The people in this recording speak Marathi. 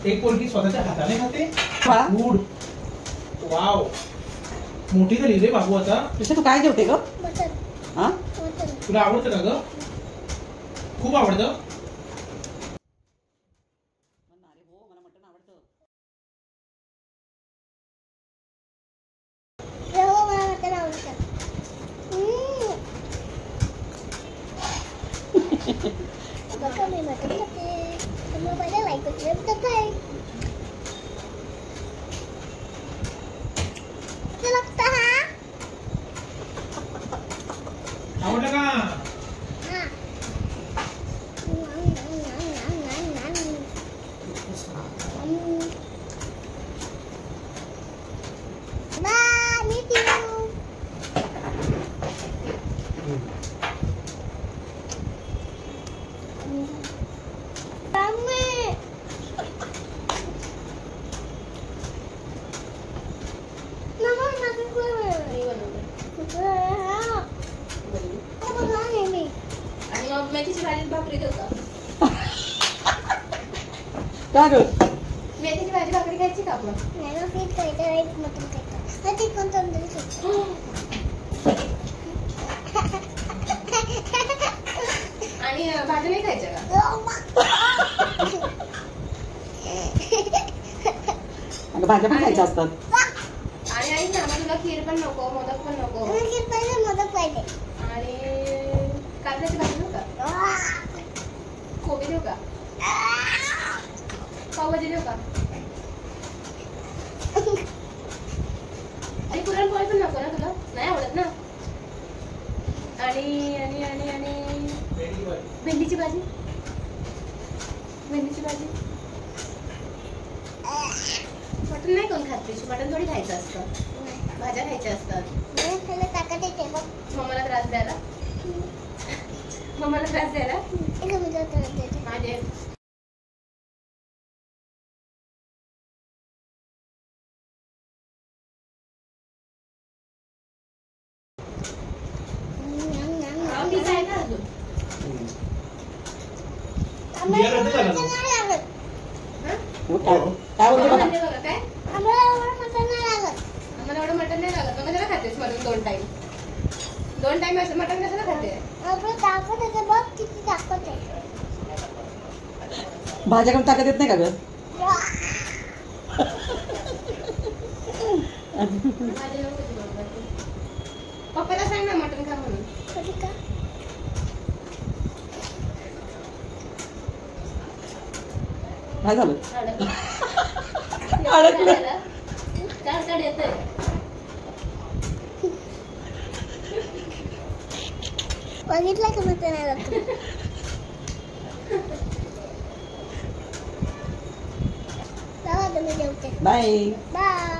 एक पोरगी स्वतःच्या हाताने खाते वा. फूड. वाव, मोठी झाली रे बाबू आता. ऋषा तू काय जेवते ग? हा तुला आवडतं का ग? खूप आवडतं. मला मटण आवडतं. बघा मी मटण खाते. तुम्हाला पहिला लाईक करते काय लगता हा आवडलं का? हाँ बाय मीट यू. मेथीची भाजी भाकरी देऊ का? का ग? मेथीची भाजी भाकरी खायची का आपण? नाही पीठ खायचं मटन खायचं. ते कोणतं आणि भाजी नाही खायच्या का? अगं भाज्या पण खायच्या असतात. आणि आई ना तुला खीर पण नको, मोदक पण नको. खीर पाहिजे, मोदक पाहिजे. आणि कारल्याची भाजी देऊ का? कोबी देऊ का? पावभाजी देऊ का? आणि पुरणपोळी पण नको ना तुला? नाही आवडत ना? आणि आणि आणि आणि भेंडीची भाजी. भेंडीची भाजी. मटण नाही कोण खात पिशू. मटण थोडी खायचं असतं. भाज्या खायच्या असतात. ताकद येते बघ. मम्माला त्रास द्यायला. मम्माला त्रास द्यायला माझे. आहे ना अजून. बिया रद्द झाला तो. काय बोलते बघा? बघा काय आम्हाला एवढं मटण नाही लागत. आम्हाला एवढं मटण नाही लागत. मग कशाला खातेस मटण 2 टाइम? 2 टाइम असं मटण कशाला खाते? आपलं ताकद येते बघ किती ताकद आहे. भाज्या करून ताकद येत नाही का ग? भाजी नको देऊ बाबा. पप्पाला सांग ना मटण खा म्हणून. कधी का? काय झालं? अडकलं. चार येतंय. बघितलं का मटण नाही लागत. तुम्ही जेवते. बाय. बाय.